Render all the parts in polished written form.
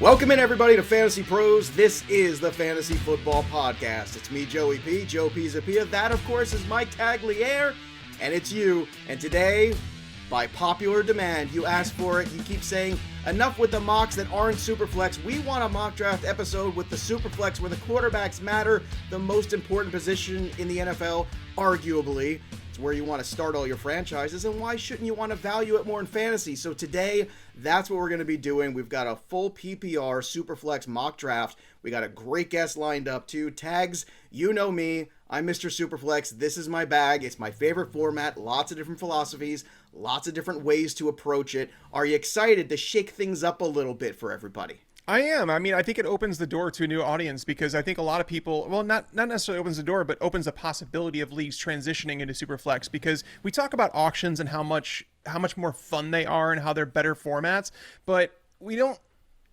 Welcome in, everybody, to Fantasy Pros. This is the Fantasy Football Podcast. It's me, Joey P, Joe Pizzapia. That, of course, is Mike Tagliere, and it's you. And today, by popular demand, you asked for it. You keep saying, enough with the mocks that aren't Superflex. We want a mock draft episode with the Superflex where the quarterbacks matter, the most important position in the NFL, arguably. It's where you want to start all your franchises, and why shouldn't you want to value it more in fantasy? So today, that's what we're going to be doing. We've got a full PPR Superflex mock draft. We got a great guest lined up too. Tags, you know me. I'm Mr. Superflex. This is my bag. It's my favorite format. Lots of different philosophies, lots of different ways to approach it. Are you excited to shake things up a little bit for everybody? I am. I mean, I think it opens the door to a new audience because I think a lot of people, well, not necessarily opens the door, but opens the possibility of leagues transitioning into Superflex, because we talk about auctions and how much more fun they are and how they're better formats, but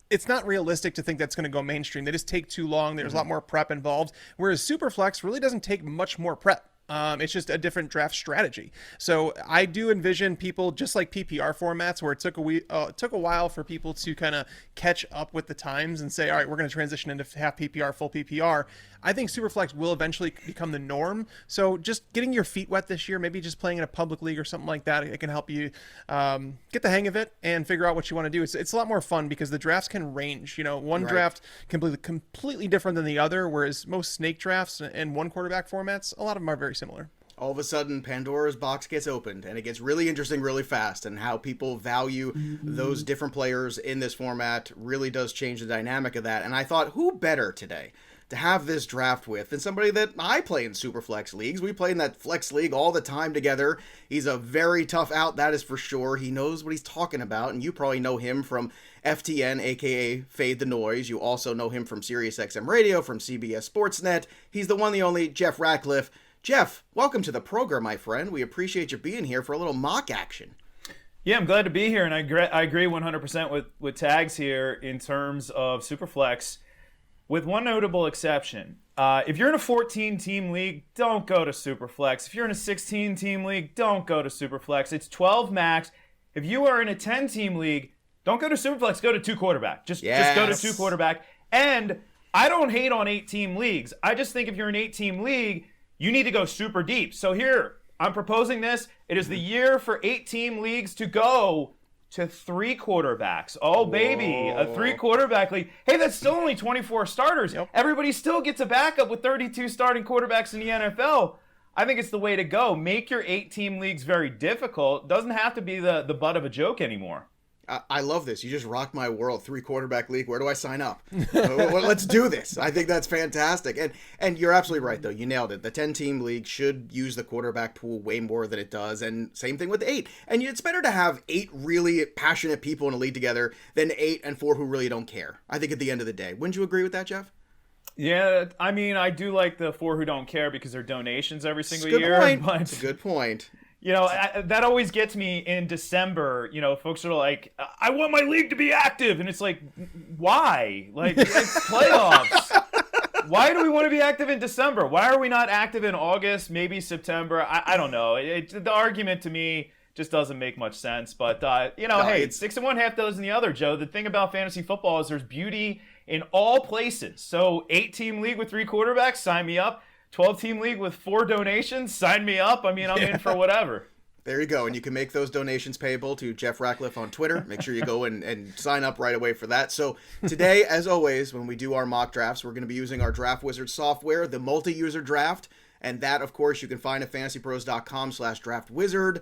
it's not realistic to think that's going to go mainstream. They just take too long. There's a lot more prep involved, whereas Superflex really doesn't take much more prep. It's just a different draft strategy. So I do envision people just like PPR formats, where it took a while for people to kind of catch up with the times and say, all right, we're going to transition into half PPR, full PPR. I think Superflex will eventually become the norm. So just getting your feet wet this year, maybe just playing in a public league or something like that, it can help you get the hang of it and figure out what you want to do. It's a lot more fun because the drafts can range. You know, one draft can be completely different than the other, whereas most snake drafts and one quarterback formats, a lot of them are very similar. All of a sudden, Pandora's box gets opened, and it gets really interesting really fast, and how people value those different players in this format really does change the dynamic of that. And I thought, who better today to have this draft with than somebody that I play in Superflex leagues. We play in that Flex League all the time together. He's a very tough out, that is for sure. He knows what he's talking about, and you probably know him from FTN, aka Fade the Noise. You also know him from SiriusXM Radio, from CBS Sportsnet. He's the one, the only Jeff Ratcliffe. Jeff, welcome to the program, my friend. We appreciate you being here for a little mock action. Yeah, I'm glad to be here, and I agree 100% with Tags here in terms of Superflex, with one notable exception. If you're in a 14-team league, don't go to Superflex. If you're in a 16-team league, don't go to Superflex. It's 12 max. If you are in a 10-team league, don't go to Superflex. Go to 2 quarterback. Just go to 2 quarterback. And I don't hate on 8-team leagues. I just think if you're an 8-team league, you need to go super deep. So here, I'm proposing this. It is the year for 8-team leagues to go to 3 quarterbacks. Oh, baby, a 3 quarterback league. Hey, that's still only 24 starters. Yep. Everybody still gets a backup with 32 starting quarterbacks in the NFL. I think it's the way to go. Make your 8-team leagues very difficult. Doesn't have to be the butt of a joke anymore. I love this. You just rocked my world. 3 quarterback league. Where do I sign up? Well, let's do this. I think that's fantastic. And you're absolutely right, though. You nailed it. The 10-team league should use the quarterback pool way more than it does. And same thing with 8. And it's better to have 8 really passionate people in a league together than 8 and 4 who really don't care. I think at the end of the day. Wouldn't you agree with that, Jeff? Yeah, I mean, I do like the 4 who don't care because they're donations every single year. That's a good point. You know, that always gets me in December. You know, folks are like, I want my league to be active. And it's like, why? Like, it's playoffs. Why do we want to be active in December? Why are we not active in August, maybe September? I don't know. The argument to me just doesn't make much sense. But, hey, it's 6 and 1, half dozen the other, Joe. The thing about fantasy football is there's beauty in all places. So 8-team league with 3 quarterbacks, sign me up. 12-team league with 4 donations, sign me up. I mean, I'm in for whatever. There you go. And you can make those donations payable to Jeff Ratcliffe on Twitter. Make sure you go and sign up right away for that. So today, as always, when we do our mock drafts, we're going to be using our Draft Wizard software, the multi-user draft. And that, of course, you can find at fantasypros.com/draftwizard.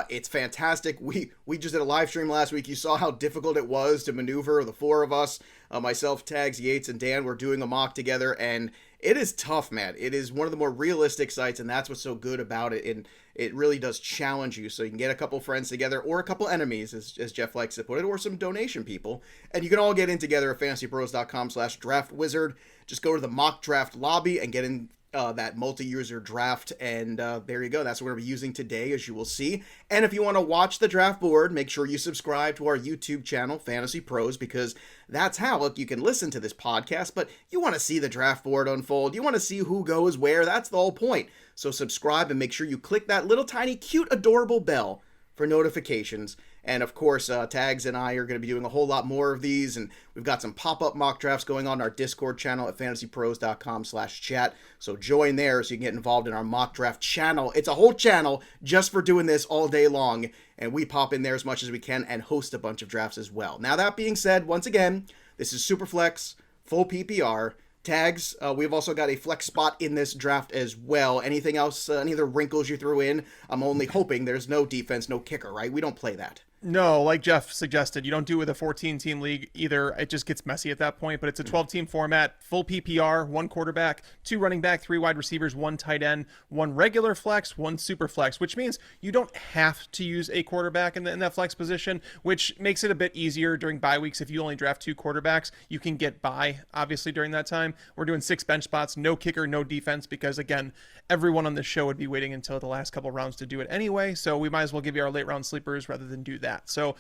It's fantastic. We just did a live stream last week. You saw how difficult it was to maneuver. The 4 of us, myself, Tags, Yates, and Dan, were doing a mock together. And it is tough, man. It is one of the more realistic sites, and that's what's so good about it. And it really does challenge you. So you can get a couple friends together, or a couple enemies, as Jeff likes to put it, or some donation people. And you can all get in together at fantasypros.com/draftwizard. Just go to the mock draft lobby and get in that multi-user draft, and there you go. That's what we're going to be using today, as you will see. And if you want to watch the draft board, make sure you subscribe to our YouTube channel, Fantasy Pros, because that's how, look, you can listen to this podcast, but you want to see the draft board unfold. You want to see who goes where. That's the whole point. So subscribe and make sure you click that little tiny cute adorable bell for notifications. And of course, Tags and I are going to be doing a whole lot more of these, and we've got some pop-up mock drafts going on our Discord channel at fantasypros.com/chat. So join there so you can get involved in our mock draft channel. It's a whole channel just for doing this all day long, and we pop in there as much as we can and host a bunch of drafts as well. Now, that being said, once again, this is Superflex, full PPR. Tags, we've also got a flex spot in this draft as well. Anything else, any other wrinkles you threw in? I'm only hoping there's no defense, no kicker, right? We don't play that. No, like Jeff suggested, you don't do it with a 14-team league either. It just gets messy at that point, but it's a 12-team format, full PPR, 1 quarterback, 2 running back, 3 wide receivers, 1 tight end, 1 regular flex, 1 super flex, which means you don't have to use a quarterback in that flex position, which makes it a bit easier during bye weeks. If you only draft 2 quarterbacks, you can get by, obviously, during that time. We're doing 6 bench spots, no kicker, no defense, because, again, everyone on this show would be waiting until the last couple rounds to do it anyway, so we might as well give you our late round sleepers rather than do that. So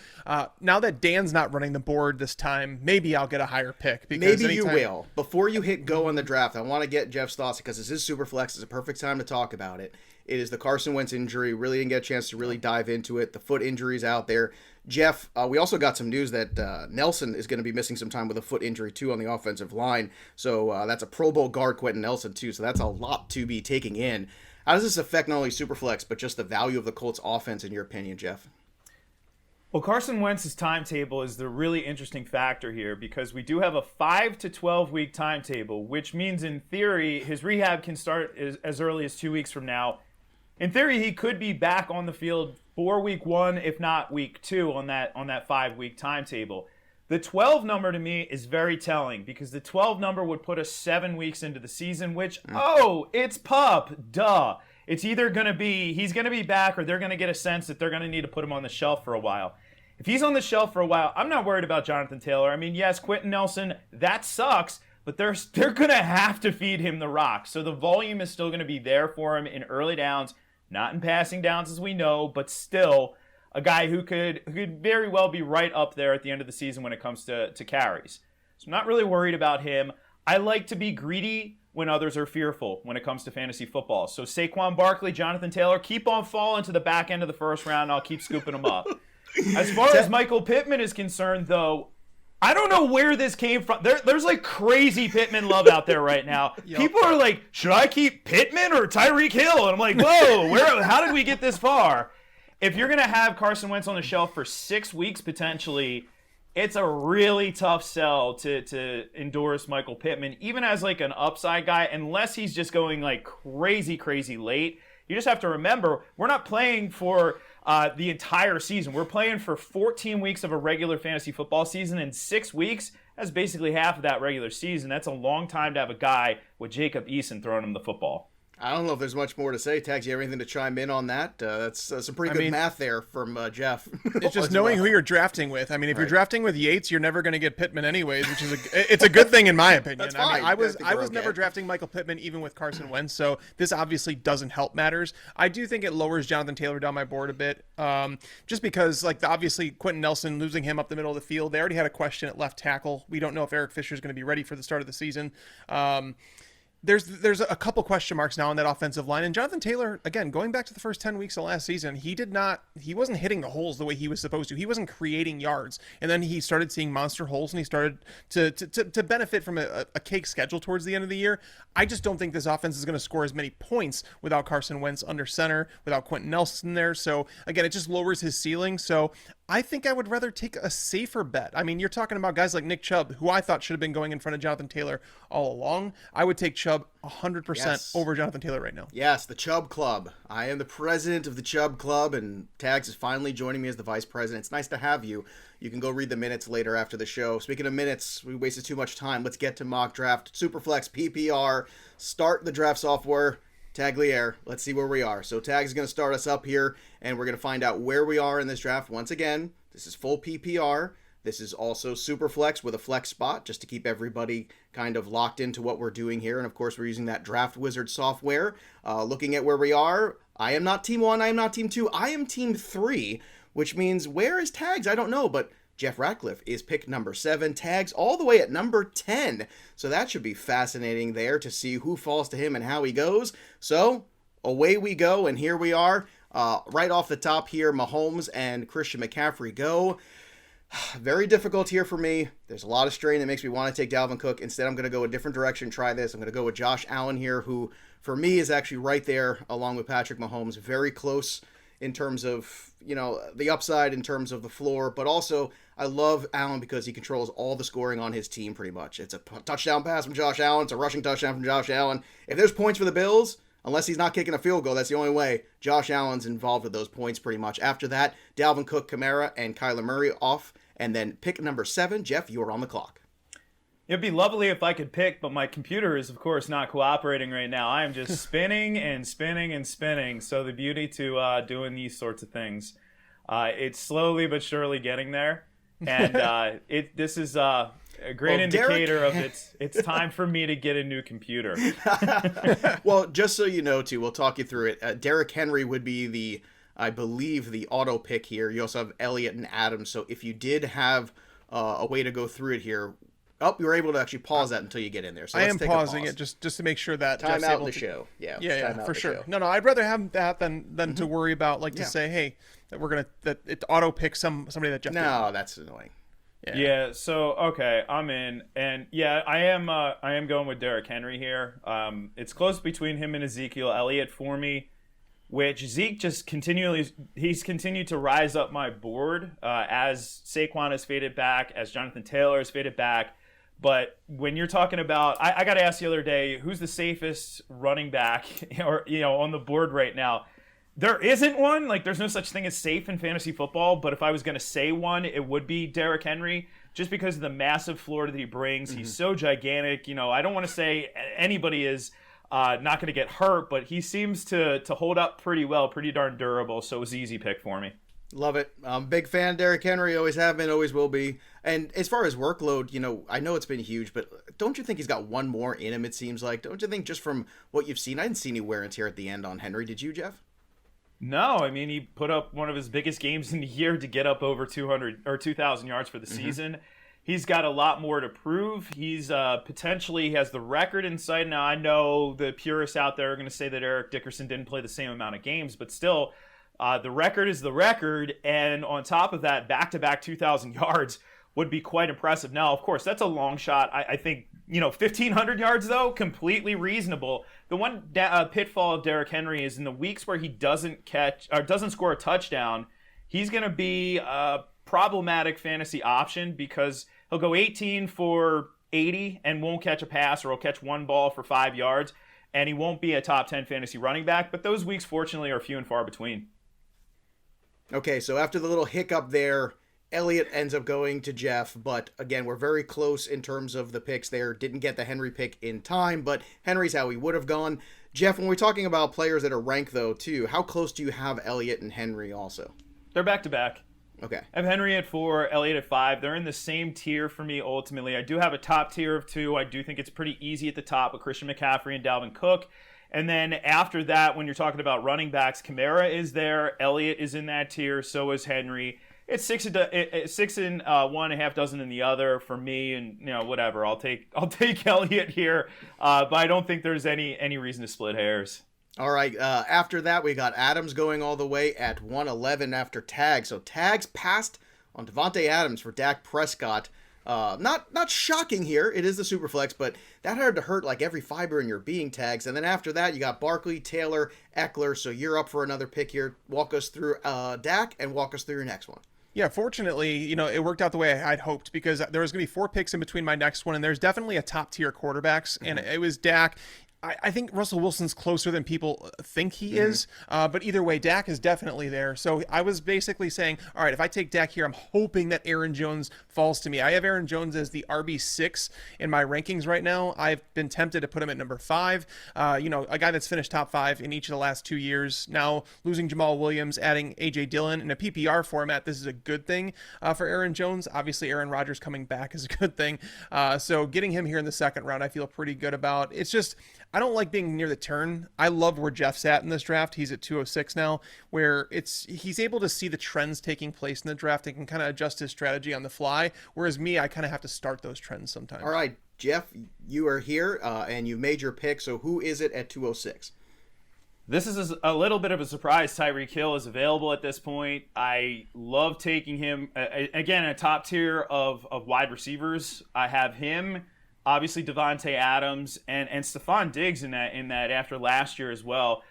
now that Dan's not running the board this time, maybe I'll get a higher pick. Because maybe you will. Before you hit go on the draft, I want to get Jeff's thoughts because this is Superflex. It's a perfect time to talk about it. It is the Carson Wentz injury. Really didn't get a chance to really dive into it. The foot injuries out there. Jeff, we also got some news that Nelson is going to be missing some time with a foot injury too on the offensive line. So that's a Pro Bowl guard, Quentin Nelson too. So that's a lot to be taking in. How does this affect not only Superflex, but just the value of the Colts offense in your opinion, Jeff? Well, Carson Wentz's timetable is the really interesting factor here because we do have a 5 to 12 week timetable, which means in theory his rehab can start as early as 2 weeks from now. In theory, he could be back on the field for week 1, if not week 2 on that 5-week timetable. The 12 number to me is very telling because the 12 number would put us 7 weeks into the season, which, it's pup, duh. It's either going to be he's going to be back or they're going to get a sense that they're going to need to put him on the shelf for a while. If he's on the shelf for a while, I'm not worried about Jonathan Taylor. I mean, yes, Quentin Nelson, that sucks, but they're going to have to feed him the rock. So the volume is still going to be there for him in early downs, not in passing downs as we know, but still a guy who could very well be right up there at the end of the season when it comes to carries. So I'm not really worried about him. I like to be greedy when others are fearful when it comes to fantasy football. So Saquon Barkley, Jonathan Taylor, keep on falling to the back end of the first round. I'll keep scooping them up. As far as Michael Pittman is concerned, though, I don't know where this came from. There's like crazy Pittman love out there right now. Yep. People are like, should I keep Pittman or Tyreek Hill? And I'm like, whoa, how did we get this far? If you're going to have Carson Wentz on the shelf for 6 weeks potentially, it's a really tough sell to endorse Michael Pittman, even as like an upside guy, unless he's just going like crazy late. You just have to remember, we're not playing for the entire season. We're playing for 14 weeks of a regular fantasy football season, and 6 weeks, that's basically half of that regular season. That's a long time to have a guy with Jacob Eason throwing him the football. I don't know if there's much more to say. Tags, you have anything to chime in on that? That's some pretty good math there from Jeff. It's just knowing who you're drafting with. I mean, if you're drafting with Yates, you're never going to get Pittman anyways, which is it's a good thing in my opinion. That's fine. I was never drafting Michael Pittman even with Carson Wentz, so this obviously doesn't help matters. I do think it lowers Jonathan Taylor down my board a bit, just because obviously Quentin Nelson, losing him up the middle of the field. They already had a question at left tackle. We don't know if Eric Fisher is going to be ready for the start of the season. There's a couple question marks now on that offensive line. And Jonathan Taylor, again, going back to the first 10 weeks of last season, he wasn't hitting the holes the way he was supposed to. He wasn't creating yards. And then he started seeing monster holes, and he started to benefit from a cake schedule towards the end of the year. I just don't think this offense is going to score as many points without Carson Wentz under center, without Quentin Nelson there. So, again, it just lowers his ceiling. So I think I would rather take a safer bet. I mean, you're talking about guys like Nick Chubb, who I thought should have been going in front of Jonathan Taylor all along. I would take Chubb 100% over Jonathan Taylor right now. Yes, the Chubb Club. I am the president of the Chubb Club, and Tags is finally joining me as the vice president. It's nice to have you. You can go read the minutes later after the show. Speaking of minutes, we wasted too much time. Let's get to mock draft. Superflex PPR. Start the draft software. Tagliere, let's see where we are. So Tag's going to start us up here, and we're going to find out where we are in this draft. Once again, this is full PPR. This is also Superflex with a flex spot, just to keep everybody kind of locked into what we're doing here. And, of course, we're using that Draft Wizard software. Looking at where we are, I am not Team 1, I am not Team 2, I am Team 3, which means where is Tags? I don't know, but Jeff Ratcliffe is pick number 7, Tags all the way at number 10. So that should be fascinating there to see who falls to him and how he goes. So away we go, and here we are. Right off the top here, Mahomes and Christian McCaffrey go. Very difficult here for me. There's a lot of strain that makes me want to take Dalvin Cook. Instead, I'm going to go a different direction, try this. I'm going to go with Josh Allen here, who for me is actually right there along with Patrick Mahomes. Very close in terms of, the upside in terms of the floor. But also, I love Allen because he controls all the scoring on his team pretty much. It's a touchdown pass from Josh Allen. It's a rushing touchdown from Josh Allen. If there's points for the Bills, unless he's not kicking a field goal, that's the only way. Josh Allen's involved with those points pretty much. After that, Dalvin Cook, Kamara, and Kyler Murray off. And then pick number 7. Jeff, you are on the clock. It'd be lovely if I could pick, but my computer is, of course, not cooperating right now. I am just spinning and spinning and spinning. So the beauty to doing these sorts of things, it's slowly but surely getting there. And this is a great indicator of it's time for me to get a new computer. Well, just so you know, too, we'll talk you through it. Derrick Henry would be I believe the auto pick here. You also have Elliott and Adams. So if you did have a way to go through it here, you were able to actually pause that until you get in there. So I am pausing it just to make sure that time Jeff's out able the to... show. Yeah, for sure. Show. No, I'd rather have that than to worry about to say, hey, that it auto picks somebody that Jeff. No, that's annoying. Yeah. So okay, I'm in, and I am going with Derrick Henry here. It's close between him and Ezekiel Elliott for me. Which Zeke just he's continued to rise up my board as Saquon has faded back, as Jonathan Taylor has faded back. But when you're talking about, I got asked the other day, who's the safest running back on the board right now? There isn't one. There's no such thing as safe in fantasy football. But if I was going to say one, it would be Derrick Henry, just because of the massive floor that he brings. Mm-hmm. He's so gigantic. I don't want to say anybody is not going to get hurt, but he seems to hold up pretty well, pretty darn durable. So it was an easy pick for me. Love it. Big fan of Derrick Henry. Always have been, always will be. And as far as workload, I know it's been huge, but don't you think he's got one more in him, it seems like? Don't you think just from what you've seen? I didn't see any wear and tear at the end on Henry. Did you, Jeff? No, I mean, he put up one of his biggest games in the year to get up over 200 or 2,000 yards for the season. He's got a lot more to prove. He's potentially has the record in sight. Now, I know the purists out there are going to say that Eric Dickerson didn't play the same amount of games, but still, the record is the record. And on top of that, back-to-back 2,000 yards would be quite impressive. Now, of course, that's a long shot. I think, 1,500 yards, though, completely reasonable. The one pitfall of Derrick Henry is in the weeks where he doesn't score a touchdown, he's going to be a problematic fantasy option because he'll go 18 for 80 and won't catch a pass, or he'll catch one ball for 5 yards, and he won't be a top 10 fantasy running back. But those weeks, fortunately, are few and far between. Okay, so after the little hiccup there, Elliott ends up going to Jeff, but again, we're very close in terms of the picks there. Didn't get the Henry pick in time, but Henry's how he would have gone. Jeff, when we're talking about players that are ranked, though, too, how close do you have Elliott and Henry also? They're back-to-back. Okay. I have Henry at 4, Elliott at 5. They're in the same tier for me, ultimately. I do have a top tier of 2. I do think it's pretty easy at the top with Christian McCaffrey and Dalvin Cook. And then after that, when you're talking about running backs, Kamara is there. Elliott is in that tier. So is Henry. It's 6 in one, a half dozen in the other for me, and whatever. I'll take Elliott here, but I don't think there's any reason to split hairs. All right. After that, we got Adams going all the way at 111 after Tags. So Tags passed on Devontae Adams for Dak Prescott. Not shocking here. It is the Superflex, but that had to hurt like every fiber in your being, Tags. And then after that, you got Barkley, Taylor, Eckler. So you're up for another pick here. Walk us through Dak and walk us through your next one. Yeah, fortunately, it worked out the way I'd hoped, because there was going to be 4 picks in between my next one, and there's definitely a top-tier quarterbacks, and it was Dak. I think Russell Wilson's closer than people think he is, but either way, Dak is definitely there. So I was basically saying, all right, if I take Dak here, I'm hoping that Aaron Jones falls to me. I have Aaron Jones as the RB6 in my rankings right now. I've been tempted to put him at number 5. A guy that's finished top 5 in each of the last 2 years. Now losing Jamal Williams, adding A.J. Dillon in a PPR format, this is a good thing for Aaron Jones. Obviously, Aaron Rodgers coming back is a good thing. So getting him here in the second round, I feel pretty good about. It's just, I don't like being near the turn. I love where Jeff's at in this draft. He's at 206 now, where he's able to see the trends taking place in the draft and can kind of adjust his strategy on the fly. Whereas me, I kind of have to start those trends sometimes. All right, Jeff, you are here and you made your pick. So who is it at 206? This is a little bit of a surprise. Tyreek Hill is available at this point. I love taking him. Again, a top tier of wide receivers. I have him, obviously Devontae Adams, and Stefan Diggs in that after last year as well.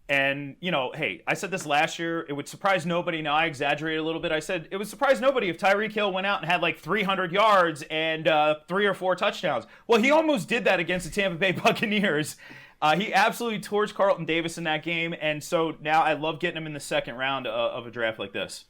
And, hey, I said this last year. It would surprise nobody. Now, I exaggerated a little bit. I said it would surprise nobody if Tyreek Hill went out and had like 300 yards and 3 or 4 touchdowns. Well, he almost did that against the Tampa Bay Buccaneers. He absolutely torched Carlton Davis in that game, and so now I love getting him in the second round of a draft like this.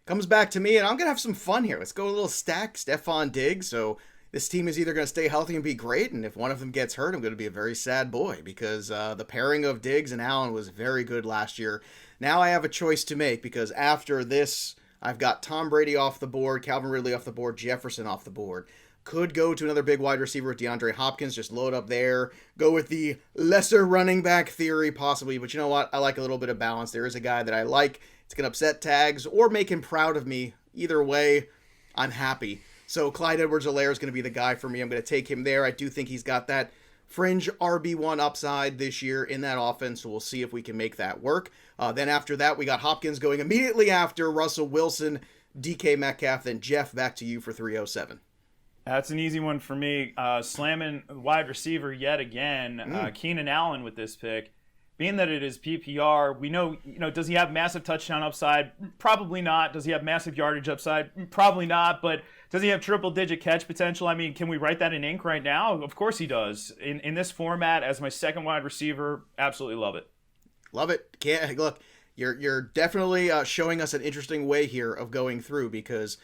Comes back to me, and I'm going to have some fun here. Let's go a little stack, Stefan Diggs. So this team is either going to stay healthy and be great, and if one of them gets hurt, I'm going to be a very sad boy because the pairing of Diggs and Allen was very good last year. Now I have a choice to make because after this, I've got Tom Brady off the board, Calvin Ridley off the board, Jefferson off the board. Could go to another big wide receiver with DeAndre Hopkins, just load up there. Go with the lesser running back theory, possibly. But you know what? I like a little bit of balance. There is a guy that I like. It's going to upset Tags or make him proud of me. Either way, I'm happy. So Clyde Edwards-Helaire is going to be the guy for me. I'm going to take him there. I do think he's got that fringe RB1 upside this year in that offense, so we'll see if we can make that work. Then after that, we got Hopkins going immediately after Russell Wilson, DK Metcalf. Then Jeff, back to you for 307. That's an easy one for me. Slamming wide receiver yet again. Keenan Allen with this pick. Being that it is PPR, we know, does he have massive touchdown upside? Probably not. Does he have massive yardage upside? Probably not. But does he have triple-digit catch potential? I mean, can we write that in ink right now? Of course he does. In this format, as my second wide receiver, absolutely love it. Love it. Look, you're definitely showing us an interesting way here of going through because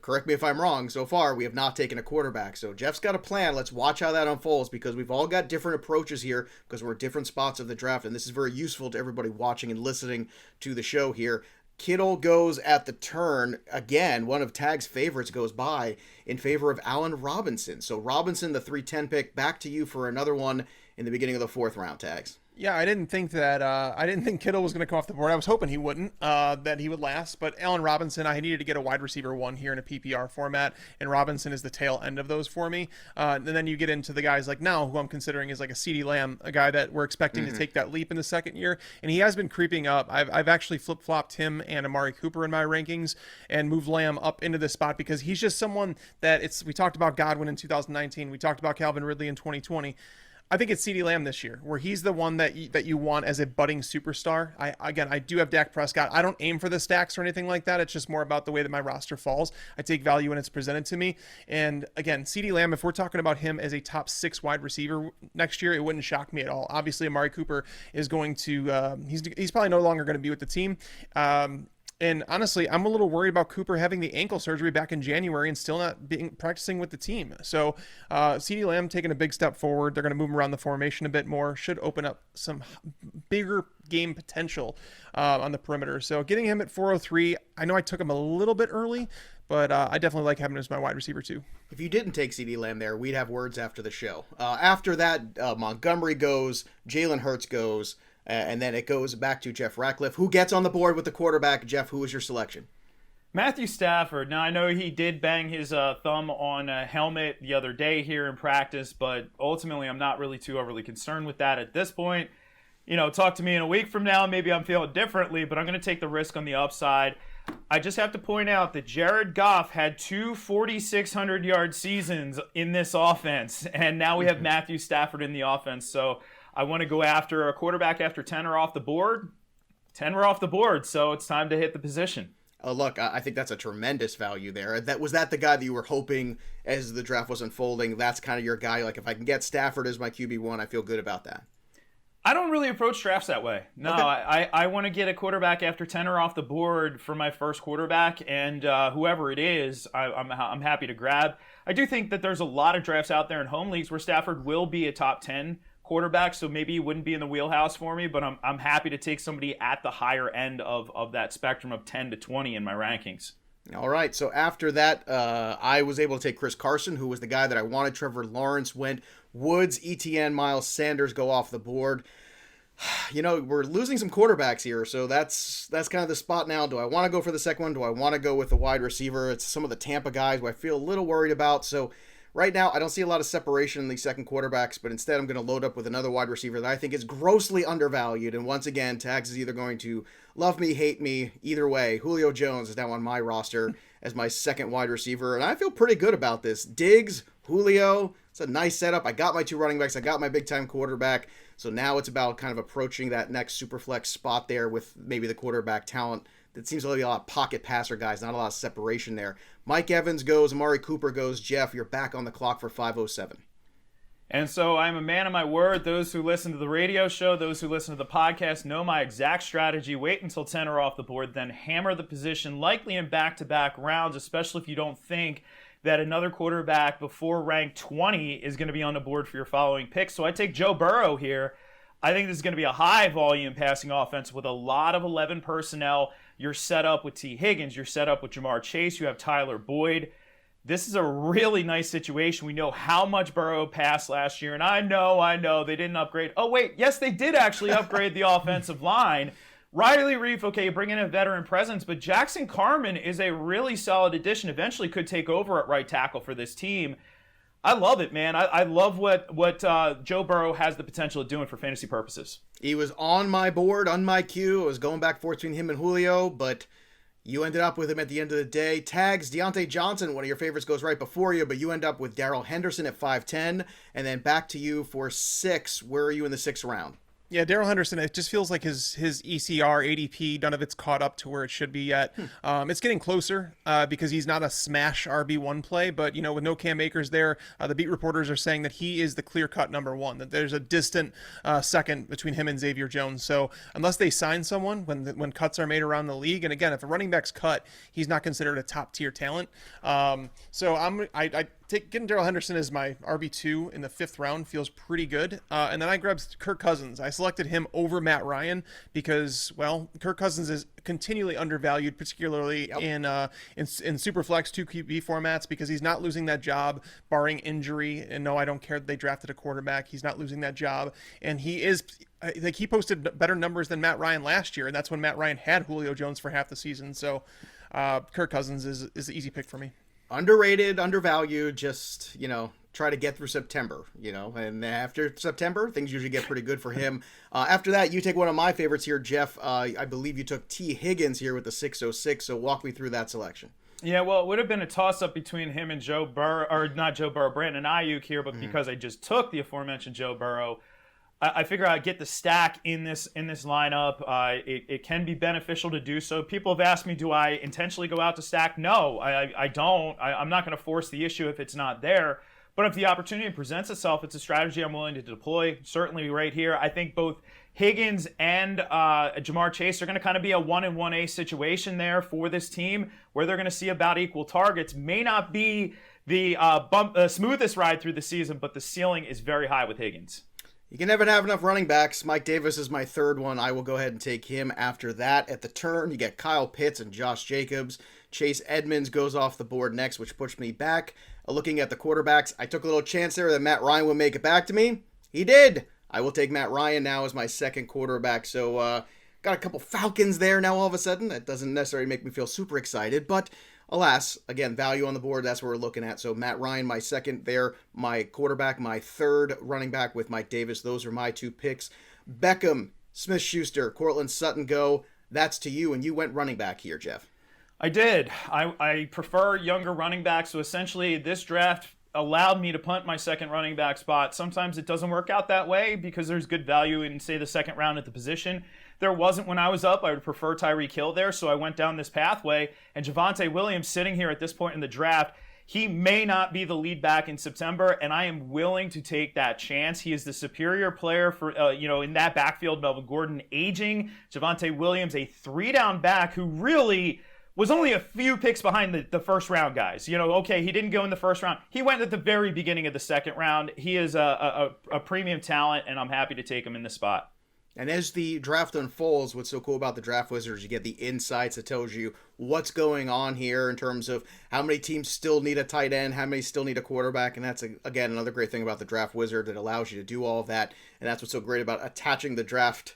correct me if I'm wrong, so far we have not taken a quarterback. So Jeff's got a plan. Let's watch how that unfolds because we've all got different approaches here because we're at different spots of the draft, and this is very useful to everybody watching and listening to the show here. Kittle goes at the turn. Again, one of Tag's favorites goes by in favor of Allen Robinson. So Robinson, the 310 pick, back to you for another one in the beginning of the 4th round, Tags. Yeah, I didn't think Kittle was going to come off the board. I was hoping he wouldn't, that he would last. But Allen Robinson, I needed to get a wide receiver 1 here in a PPR format, and Robinson is the tail end of those for me. And then you get into the guys like now, who I'm considering is like a CeeDee Lamb, a guy that we're expecting to take that leap in the second year, and he has been creeping up. I've actually flip-flopped him and Amari Cooper in my rankings and moved Lamb up into this spot because he's just someone that we talked about Godwin in 2019, we talked about Calvin Ridley in 2020. I think it's CeeDee Lamb this year, where he's the one that you want as a budding superstar. I do have Dak Prescott. I don't aim for the stacks or anything like that. It's just more about the way that my roster falls. I take value when it's presented to me. And again, CeeDee Lamb, if we're talking about him as a top 6 wide receiver next year, it wouldn't shock me at all. Obviously, Amari Cooper is going to he's probably no longer going to be with the team. And honestly, I'm a little worried about Cooper having the ankle surgery back in January and still not practicing with the team. So CeeDee Lamb taking a big step forward. They're going to move him around the formation a bit more. Should open up some bigger game potential on the perimeter. So getting him at 403, I know I took him a little bit early, but I definitely like having him as my wide receiver too. If you didn't take CeeDee Lamb there, we'd have words after the show. After that, Montgomery goes, Jalen Hurts goes, and then it goes back to Jeff Ratcliffe, who gets on the board with the quarterback. Jeff, who was your selection? Matthew Stafford. Now, I know he did bang his thumb on a helmet the other day here in practice, but ultimately I'm not really too overly concerned with that at this point. Talk to me in a week from now. Maybe I'm feeling differently, but I'm going to take the risk on the upside. I just have to point out that Jared Goff had 2 4,600-yard seasons in this offense, and now we have Matthew Stafford in the offense. So I want to go after a quarterback after 10 are off the board. 10 were off the board, so it's time to hit the position. Look, I think that's a tremendous value there. Was that the guy that you were hoping as the draft was unfolding? That's kind of your guy. Like, if I can get Stafford as my QB1, I feel good about that. I don't really approach drafts that way. No, okay. I want to get a quarterback after 10 are off the board for my first quarterback, and whoever it is, I'm happy to grab. I do think that there's a lot of drafts out there in home leagues where Stafford will be a top 10 quarterback, so maybe he wouldn't be in the wheelhouse for me, but I'm happy to take somebody at the higher end of that spectrum of 10 to 20 in my rankings. All right, so after that, I was able to take Chris Carson, who was the guy that I wanted. Trevor Lawrence went. Woods, ETN, Miles Sanders go off the board. We're losing some quarterbacks here, so that's kind of the spot now. Do I want to go for the second one? Do I want to go with the wide receiver? It's some of the Tampa guys who I feel a little worried about, so right now I don't see a lot of separation in the second quarterbacks, but instead I'm going to load up with another wide receiver that I think is grossly undervalued. And once again, Tags is either going to love me, hate me, either way. Julio Jones is now on my roster as my second wide receiver, and I feel pretty good about this. Diggs, Julio, it's a nice setup. I got my two running backs. I got my big-time quarterback. So now it's about kind of approaching that next Superflex spot there with maybe the quarterback talent. It seems to be a lot of pocket passer guys, not a lot of separation there. Mike Evans goes, Amari Cooper goes. Jeff, you're back on the clock for 5:07. And so I'm a man of my word. Those who listen to the radio show, those who listen to the podcast know my exact strategy. Wait until 10 are off the board, then hammer the position, likely in back-to-back rounds, especially if you don't think that another quarterback before rank 20 is going to be on the board for your following picks. So I take Joe Burrow here. I think this is going to be a high-volume passing offense with a lot of 11 personnel. You're set up with T. Higgins. You're set up with Jamar Chase. You have Tyler Boyd. This is a really nice situation. We know how much Burrow passed last year, and I know they didn't upgrade. Oh, wait, yes, they did actually upgrade the offensive line. Riley Reef, okay, bring in a veteran presence, but Jackson Carman is a really solid addition. Eventually could take over at right tackle for this team. I love it, man. I love what Joe Burrow has the potential of doing for fantasy purposes. He was on my board, on my queue. I was going back and forth between him and Julio, but you ended up with him at the end of the day. Tags, Deontay Johnson, one of your favorites, goes right before you, but you end up with Darrell Henderson at 5'10", and then back to you for 6. Where are you in the 6th round? Yeah, Darrell Henderson, it just feels like his ECR, ADP, none of it's caught up to where it should be yet. It's getting closer because he's not a smash RB1 play, but, with no Cam Akers there, the beat reporters are saying that he is the clear-cut number one, that there's a distant second between him and Xavier Jones. So unless they sign someone when cuts are made around the league, and again, if a running back's cut, he's not considered a top-tier talent. So getting Darrell Henderson as my RB2 in the 5th round feels pretty good. And then I grabbed Kirk Cousins. I selected him over Matt Ryan because, Kirk Cousins is continually undervalued, particularly in Superflex 2 QB formats, because he's not losing that job barring injury. And no, I don't care that they drafted a quarterback. He's not losing that job. And he posted better numbers than Matt Ryan last year. And that's when Matt Ryan had Julio Jones for half the season. So Kirk Cousins is the easy pick for me. Underrated, undervalued, just, try to get through September, and after September, things usually get pretty good for him. After that, you take one of my favorites here, Jeff. I believe you took T. Higgins here with the 606, so walk me through that selection. Yeah, well, it would have been a toss-up between him and Joe Burrow, or not Joe Burrow, Brandon Ayuk here, but because I just took the aforementioned Joe Burrow, I figure I'd get the stack in this lineup. It can be beneficial to do so. People have asked me, do I intentionally go out to stack? No, I don't. I'm not going to force the issue if it's not there. But if the opportunity presents itself, it's a strategy I'm willing to deploy. Certainly right here. I think both Higgins and Jamar Chase are going to kind of be a 1 and 1A situation there for this team, where they're going to see about equal targets. May not be the smoothest ride through the season, but the ceiling is very high with Higgins. You can never have enough running backs. Mike Davis is my 3rd one. I will go ahead and take him after that. At the turn, you get Kyle Pitts and Josh Jacobs. Chase Edmonds goes off the board next, which pushed me back. Looking at the quarterbacks, I took a little chance there that Matt Ryan would make it back to me. He did. I will take Matt Ryan now as my 2nd quarterback. So got a couple Falcons there now all of a sudden. That doesn't necessarily make me feel super excited, but alas, again, value on the board, that's what we're looking at. So Matt Ryan, my 2nd there, my quarterback, my 3rd running back with Mike Davis. Those are my 2 picks. Beckham, Smith-Schuster, Cortland Sutton go. That's to you, and you went running back here, Jeff. I did. I prefer younger running backs, so essentially this draft allowed me to punt my 2nd running back spot. Sometimes it doesn't work out that way because there's good value in, say, the 2nd round at the position. There wasn't when I was up. I would prefer Tyreek Hill there, so I went down this pathway. And Javonte Williams sitting here at this point in the draft, he may not be the lead back in September, and I am willing to take that chance. He is the superior player for, in that backfield. Melvin Gordon aging, Javonte Williams, a 3-down back who really was only a few picks behind the first round guys. He didn't go in the first round. He went at the very beginning of the 2nd round. He is a premium talent, and I'm happy to take him in this spot. And as the draft unfolds, what's so cool about the Draft Wizards, you get the insights that tells you what's going on here in terms of how many teams still need a tight end, how many still need a quarterback, and that's, again, another great thing about the Draft Wizard that allows you to do all of that, and that's what's so great about attaching the draft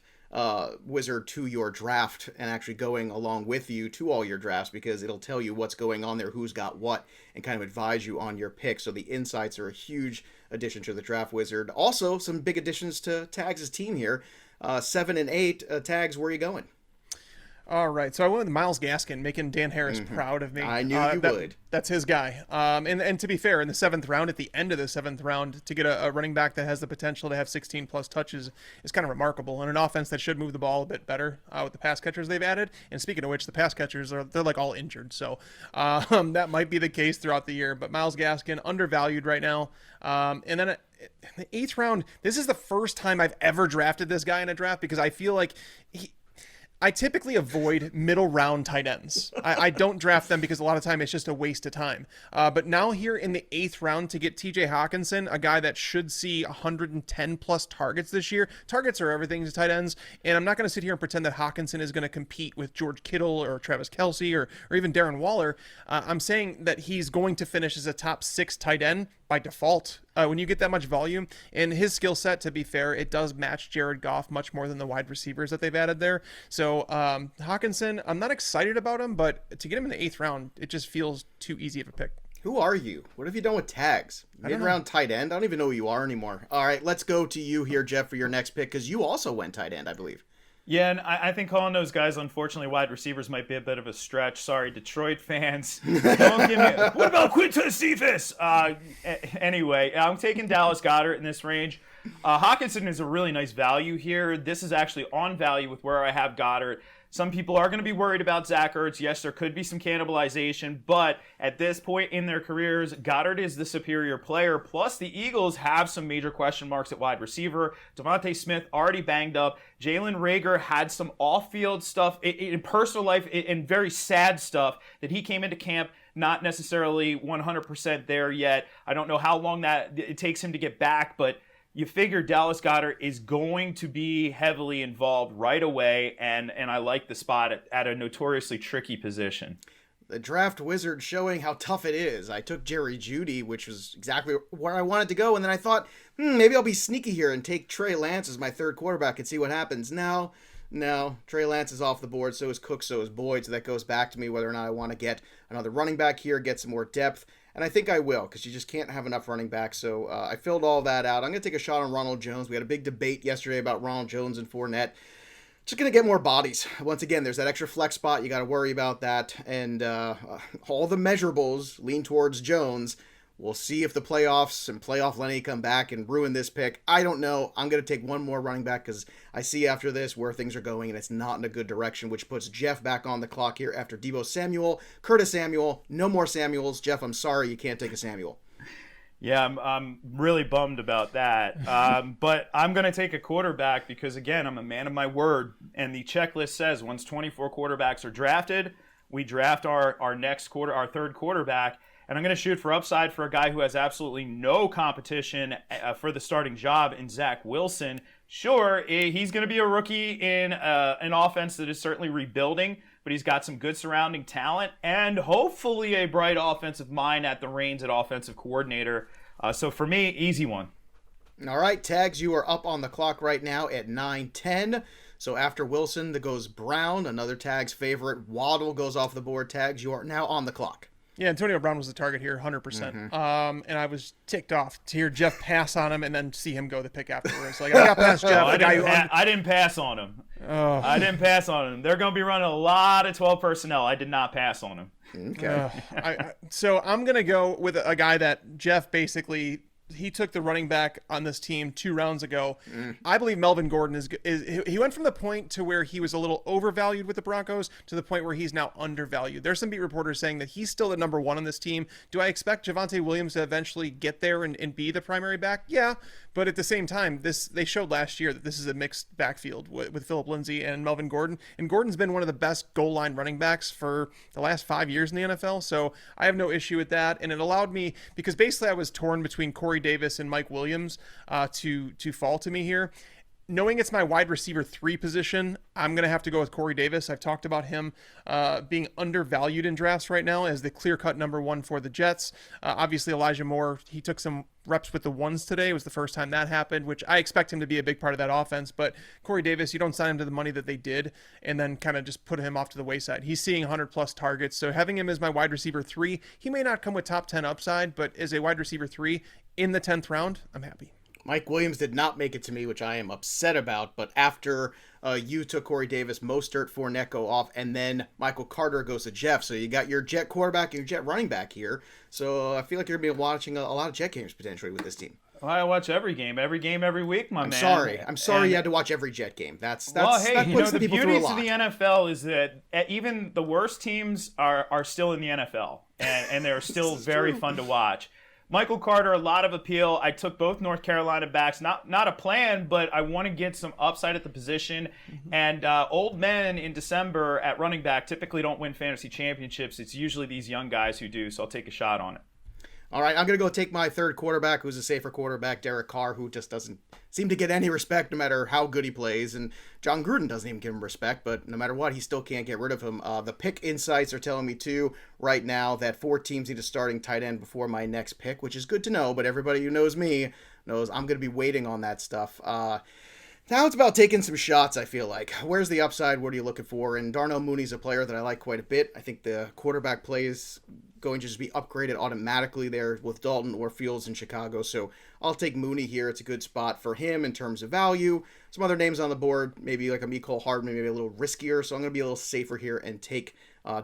wizard to your draft and actually going along with you to all your drafts, because it'll tell you what's going on there, who's got what, and kind of advise you on your pick. So the insights are a huge addition to the draft wizard. Also, some big additions to Tags' team here. 7 and 8. Tags, where are you going? All right, so I went with Myles Gaskin, making Dan Harris proud of me. I knew you would. That's his guy. And to be fair, in the 7th round, at the end of the 7th round, to get a running back that has the potential to have 16-plus touches is kind of remarkable. And an offense that should move the ball a bit better with the pass catchers they've added. And speaking of which, the pass catchers, they're like all injured. So that might be the case throughout the year. But Myles Gaskin, undervalued right now. And then in the 8th round, this is the first time I've ever drafted this guy in a draft, because I feel like I typically avoid middle round tight ends. I don't draft them because a lot of time it's just a waste of time. But now here in the 8th round to get TJ Hawkinson, a guy that should see 110 plus targets this year. Targets are everything to tight ends. And I'm not going to sit here and pretend that Hawkinson is going to compete with George Kittle or Travis Kelce or even Darren Waller. I'm saying that he's going to finish as a top 6 tight end by default. When you get that much volume, and his skill set, to be fair, it does match Jared Goff much more than the wide receivers that they've added there. So Hawkinson, I'm not excited about him, but to get him in the 8th round, it just feels too easy of a pick. Who are you? What have you done with Tags? Mid-round tight end? I don't even know who you are anymore. All right, let's go to you here, Jeff, for your next pick, because you also went tight end, I believe. Yeah, and I think calling those guys, unfortunately, wide receivers might be a bit of a stretch. Sorry, Detroit fans. Don't give me. What about Quintez Cephas? Anyway, I'm taking Dallas Goddard in this range. Hawkinson is a really nice value here. This is actually on value with where I have Goddard. Some people are going to be worried about Zach Ertz. Yes, there could be some cannibalization, but at this point in their careers, Goddard is the superior player. Plus, the Eagles have some major question marks at wide receiver. Devontae Smith already banged up. Jalen Reagor had some off-field stuff in personal life and very sad stuff that he came into camp not necessarily 100% there yet. I don't know how long that it takes him to get back, but you figure Dallas Goddard is going to be heavily involved right away, and I like the spot at a notoriously tricky position. The draft wizard showing how tough it is. I took Jerry Jeudy, which was exactly where I wanted to go, and then I thought, maybe I'll be sneaky here and take Trey Lance as my 3rd quarterback and see what happens. No, Trey Lance is off the board, so is Cook, so is Boyd, so that goes back to me whether or not I want to get another running back here, get some more depth. And I think I will, because you just can't have enough running backs. So I filled all that out. I'm going to take a shot on Ronald Jones. We had a big debate yesterday about Ronald Jones and Fournette. Just going to get more bodies. Once again, there's that extra flex spot. You got to worry about that. And all the measurables lean towards Jones. We'll see if the playoffs and playoff Lenny come back and ruin this pick. I don't know. I'm going to take one more running back because I see after this where things are going, and it's not in a good direction, which puts Jeff back on the clock here after Deebo Samuel, Curtis Samuel. No more Samuels. Jeff, I'm sorry you can't take a Samuel. Yeah, I'm really bummed about that. But I'm going to take a quarterback because, again, I'm a man of my word. And the checklist says once 24 quarterbacks are drafted, we draft our 3rd quarterback. And I'm going to shoot for upside for a guy who has absolutely no competition for the starting job in Zack Wilson. Sure, he's going to be a rookie in an offense that is certainly rebuilding, but he's got some good surrounding talent and hopefully a bright offensive mind at the reins at offensive coordinator. So for me, easy one. All right, Tags, you are up on the clock right now at 9:10. So after Wilson, there goes Brown, another Tags favorite. Waddle goes off the board. Tags, you are now on the clock. Yeah, Antonio Brown was the target here, 100%. And I was ticked off to hear Jeff pass on him and then see him go the pick afterwards. Like, I got past Jeff. I didn't pass on him. Oh. I didn't pass on him. They're going to be running a lot of 12 personnel. I did not pass on him. Okay. So I'm going to go with a guy that Jeff basically he took the running back on this team 2 rounds ago. I believe Melvin Gordon is he went from the point to where he was a little overvalued with the Broncos to the point where he's now undervalued. There's some beat reporters saying that he's still the number 1 on this team. Do I expect Javonte Williams to eventually get there and be the primary back? Yeah, but at the same time, they showed last year that this is a mixed backfield with Phillip Lindsay and Melvin Gordon. And Gordon's been one of the best goal line running backs for the last 5 years in the NFL. So I have no issue with that. And it allowed me, because basically I was torn between Corey Davis and Mike Williams to fall to me here. knowing it's my wide receiver 3 position, I'm going to have to go with Corey Davis. I've talked about him being undervalued in drafts right now as the clear-cut number 1 for the Jets. Obviously, Elijah Moore, he took some reps with the ones today. It was the first time that happened, which I expect him to be a big part of that offense. But Corey Davis, you don't sign him to the money that they did and then kind of just put him off to the wayside. He's seeing 100-plus targets, so having him as my wide receiver 3, he may not come with top 10 upside, but as a wide receiver 3 in the 10th round, I'm happy. Mike Williams did not make it to me, which I am upset about. But after you took Corey Davis, Mostert, Fournette go off, and then Michael Carter goes to Jeff. So you got your Jet quarterback and your Jet running back here. So I feel like you're going to be watching a lot of Jet games potentially with this team. Well, I watch every game every week, my man. I'm sorry you had to watch every Jet game. Well, hey, the beauty of the NFL is that even the worst teams are still in the NFL, and they're still very fun to watch. Michael Carter, a lot of appeal. I took both North Carolina backs. Not a plan, but I want to get some upside at the position. Mm-hmm. And old men in December at running back typically don't win fantasy championships. It's usually these young guys who do, so I'll take a shot on it. All right, I'm going to go take my third quarterback, who's a safer quarterback, Derek Carr, who just doesn't seem to get any respect no matter how good he plays. And John Gruden doesn't even give him respect, but no matter what, he still can't get rid of him. The pick insights are telling me, too, right now that 4 teams need a starting tight end before my next pick, which is good to know, but everybody who knows me knows I'm going to be waiting on that stuff. Now it's about taking some shots, I feel like. Where's the upside? What are you looking for? And Darnell Mooney's a player that I like quite a bit. I think the quarterback play is going to just be upgraded automatically there with Dalton or Fields in Chicago. So I'll take Mooney here. It's a good spot for him in terms of value. Some other names on the board, maybe like a Mecole Hardman, maybe a little riskier. So I'm going to be a little safer here and take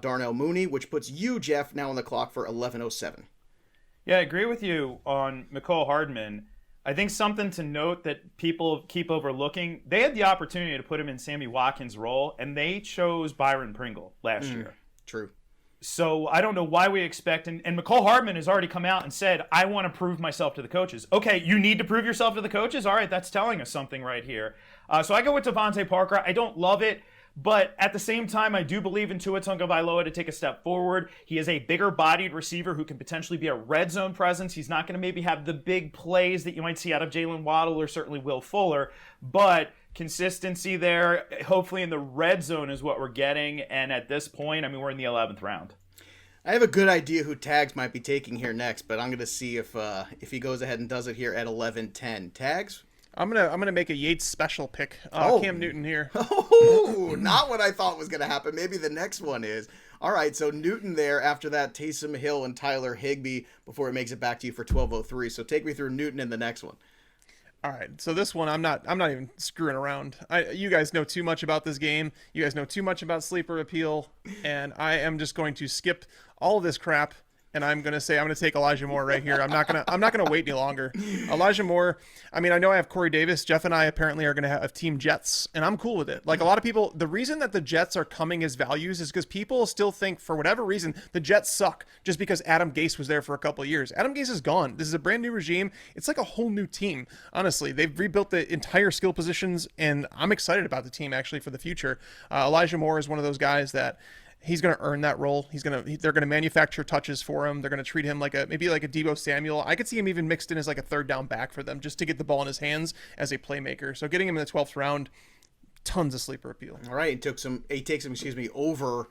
Darnell Mooney, which puts you, Jeff, now on the clock for 11:07. Yeah, I agree with you on Mecole Hardman. I think something to note that people keep overlooking, they had the opportunity to put him in Sammy Watkins' role, and they chose Byron Pringle last year. True. So I don't know why we expect, and Mecole Hardman has already come out and said, I want to prove myself to the coaches. Okay, you need to prove yourself to the coaches? All right, that's telling us something right here. So I go with Devontae Parker. I don't love it, but at the same time, I do believe in Tua Tagovailoa to take a step forward. He is a bigger-bodied receiver who can potentially be a red zone presence. He's not going to maybe have the big plays that you might see out of Jalen Waddle or certainly Will Fuller, but consistency there, hopefully in the red zone is what we're getting. And at this point, I mean, we're in the 11th round. I have a good idea who Tags might be taking here next, but I'm going to see if he goes ahead and does it here at 11:10. Tags? I'm gonna make a Yates special pick. Cam Newton here. Oh, not what I thought was gonna happen. Maybe the next one is. All right, so Newton there. After that, Taysom Hill and Tyler Higbee before it makes it back to you for 12:03. So take me through Newton in the next one. All right, so this one I'm not even screwing around. You guys know too much about this game. You guys know too much about sleeper appeal, and I am just going to skip all of this crap. And I'm gonna take Elijah Moore right here. I'm not gonna wait any longer. Elijah Moore. I mean, I know I have Corey Davis. Jeff and I apparently are gonna have Team Jets, and I'm cool with it. Like a lot of people, the reason that the Jets are coming as values is because people still think, for whatever reason, the Jets suck just because Adam Gase was there for a couple of years. Adam Gase is gone. This is a brand new regime. It's like a whole new team. Honestly, they've rebuilt the entire skill positions, and I'm excited about the team actually for the future. Elijah Moore is one of those guys that. He's going to earn that role. They're going to manufacture touches for him. They're going to treat him maybe like a Deebo Samuel. I could see him even mixed in as like a third down back for them just to get the ball in his hands as a playmaker. So getting him in the 12th round, tons of sleeper appeal. All right. He takes him, over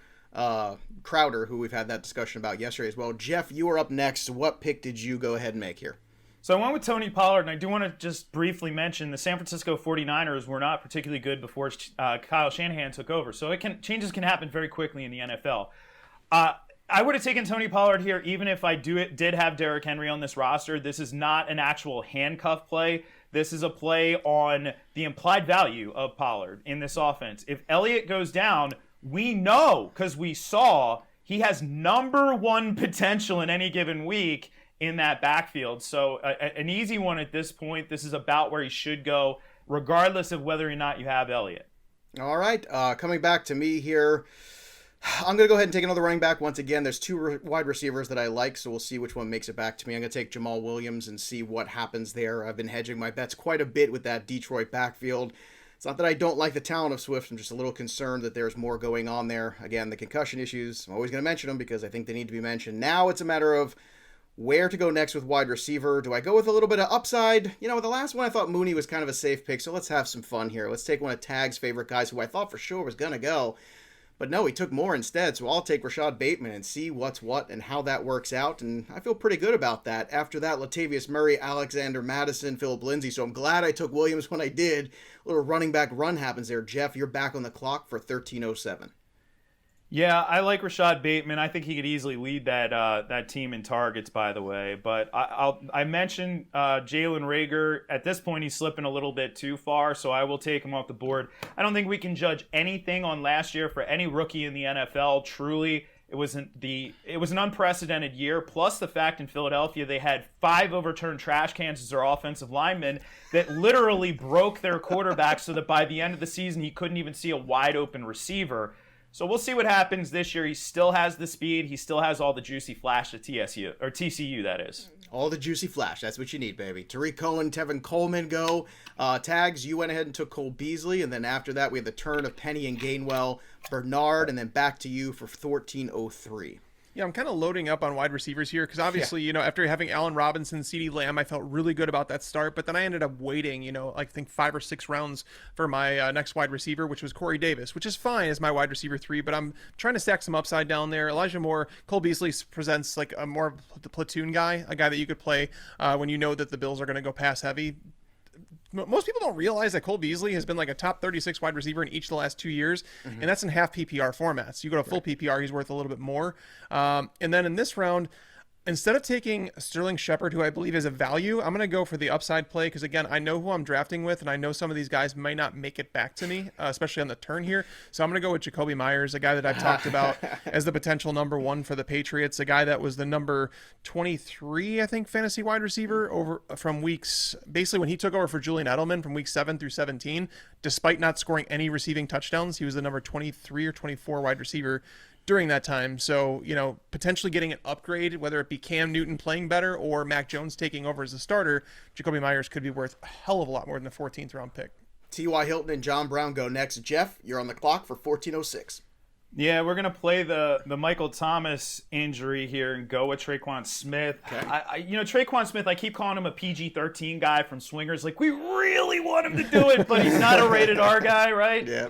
Crowder, who we've had that discussion about yesterday as well. Jeff, you are up next. What pick did you go ahead and make here? So I went with Tony Pollard, and I do want to just briefly mention the San Francisco 49ers were not particularly good before Kyle Shanahan took over. So changes can happen very quickly in the NFL. I would have taken Tony Pollard here even if I did have Derrick Henry on this roster. This is not an actual handcuff play. This is a play on the implied value of Pollard in this offense. If Elliott goes down, we know, because we saw, he has number 1 potential in any given week in that backfield. So an easy one at this point. This is about where he should go, regardless of whether or not you have Elliott. All right. Coming back to me here, I'm going to go ahead and take another running back once again. There's 2 wide receivers that I like, so we'll see which one makes it back to me. I'm going to take Jamal Williams and see what happens there. I've been hedging my bets quite a bit with that Detroit backfield. It's not that I don't like the talent of Swift. I'm just a little concerned that there's more going on there. Again, the concussion issues, I'm always going to mention them because I think they need to be mentioned. Now it's a matter of where to go next with wide receiver. Do I go with a little bit of upside? You know, the last one I thought Mooney was kind of a safe pick, so let's have some fun here. Let's take one of Tag's favorite guys who I thought for sure was going to go. But no, he took more instead, so I'll take Rashad Bateman and see what's what and how that works out, and I feel pretty good about that. After that, Latavius Murray, Alexander Madison, Philip Lindsay, so I'm glad I took Williams when I did. A little running back run happens there. Jeff, you're back on the clock for 13:07. Yeah, I like Rashad Bateman. I think he could easily lead that team in targets, by the way. But I mentioned Jalen Reagor. At this point, he's slipping a little bit too far, so I will take him off the board. I don't think we can judge anything on last year for any rookie in the NFL. Truly, it was an unprecedented year. Plus the fact in Philadelphia they had 5 overturned trash cans as their offensive linemen that literally broke their quarterback, so that by the end of the season he couldn't even see a wide open receiver. So we'll see what happens this year. He still has the speed. He still has all the juicy flash at TCU, that is. All the juicy flash. That's what you need, baby. Tariq Cohen, Tevin Coleman go. Tags, you went ahead and took Cole Beasley. And then after that, we had the turn of Penny and Gainwell, Bernard, and then back to you for 14:03. Yeah, I'm kind of loading up on wide receivers here because obviously, after having Allen Robinson, CeeDee Lamb, I felt really good about that start. But then I ended up waiting, I think 5 or 6 rounds for my next wide receiver, which was Corey Davis, which is fine as my wide receiver 3. But I'm trying to stack some upside down there. Elijah Moore, Cole Beasley presents like a more of the platoon guy, a guy that you could play when you know that the Bills are going to go pass heavy. Most people don't realize that Cole Beasley has been like a top 36 wide receiver in each of the last 2 years, and that's in half PPR formats. You go to full PPR, he's worth a little bit more. And then in this round, instead of taking Sterling Shepard, who I believe is a value, I'm going to go for the upside play because, again, I know who I'm drafting with, and I know some of these guys might not make it back to me, especially on the turn here. So I'm going to go with Jacoby Myers, a guy that I've talked about as the potential number 1 for the Patriots, a guy that was the number 23, I think, fantasy wide receiver over from weeks, basically when he took over for Julian Edelman from week 7 through 17. Despite not scoring any receiving touchdowns, he was the number 23 or 24 wide receiver during that time. So, potentially getting an upgrade, whether it be Cam Newton playing better or Mac Jones taking over as a starter, Jacoby Myers could be worth a hell of a lot more than the 14th round pick. T.Y. Hilton and John Brown go next. Jeff, you're on the clock for 14:06. Yeah, we're going to play the Michael Thomas injury here and go with Traquan Smith. Okay. Traquan Smith, I keep calling him a PG-13 guy from Swingers. Like, we really want him to do it, but he's not a rated R guy, right? Yeah.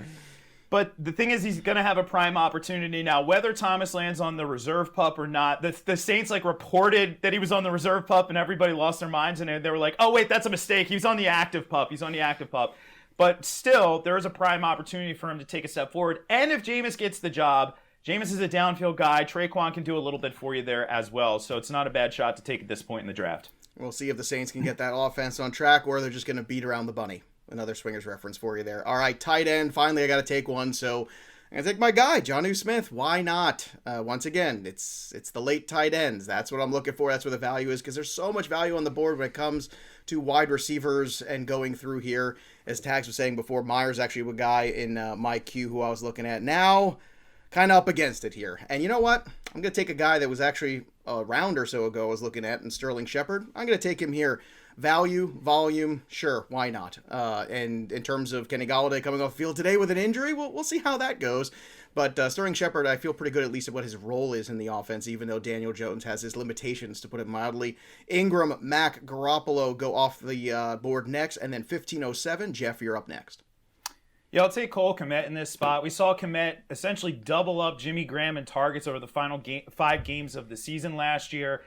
But the thing is, he's going to have a prime opportunity now. Whether Thomas lands on the reserve pup or not, the Saints reported that he was on the reserve pup, and everybody lost their minds, and they were like, "Oh wait, that's a mistake. He was on the active pup. He's on the active pup." But still, there is a prime opportunity for him to take a step forward. And if Jameis gets the job, Jameis is a downfield guy. Traquan can do a little bit for you there as well. So it's not a bad shot to take at this point in the draft. We'll see if the Saints can get that offense on track or they're just going to beat around the bunny. Another Swingers reference for you there. All right, tight end. Finally, I got to take one. So I'm going to take my guy, Jonnu Smith. Why not? Once again, it's the late tight ends. That's what I'm looking for. That's where the value is because there's so much value on the board when it comes to wide receivers and going through here. As Tags was saying before, Myers actually a guy in my queue who I was looking at. Now, kind of up against it here. And you know what? I'm going to take a guy that was actually a round or so ago I was looking at in Sterling Shepard. I'm going to take him here. Value, volume, sure, why not? And in terms of Kenny Golladay coming off the field today with an injury, we'll see how that goes. But Sterling Shepard, I feel pretty good at least at what his role is in the offense, even though Daniel Jones has his limitations, to put it mildly. Ingram, Mack, Garoppolo go off the board next, and then 15:07. Jeff, you're up next. Yeah, I'll take Cole Komet in this spot. We saw Komet essentially double up Jimmy Graham in targets over the final 5 games of the season last year.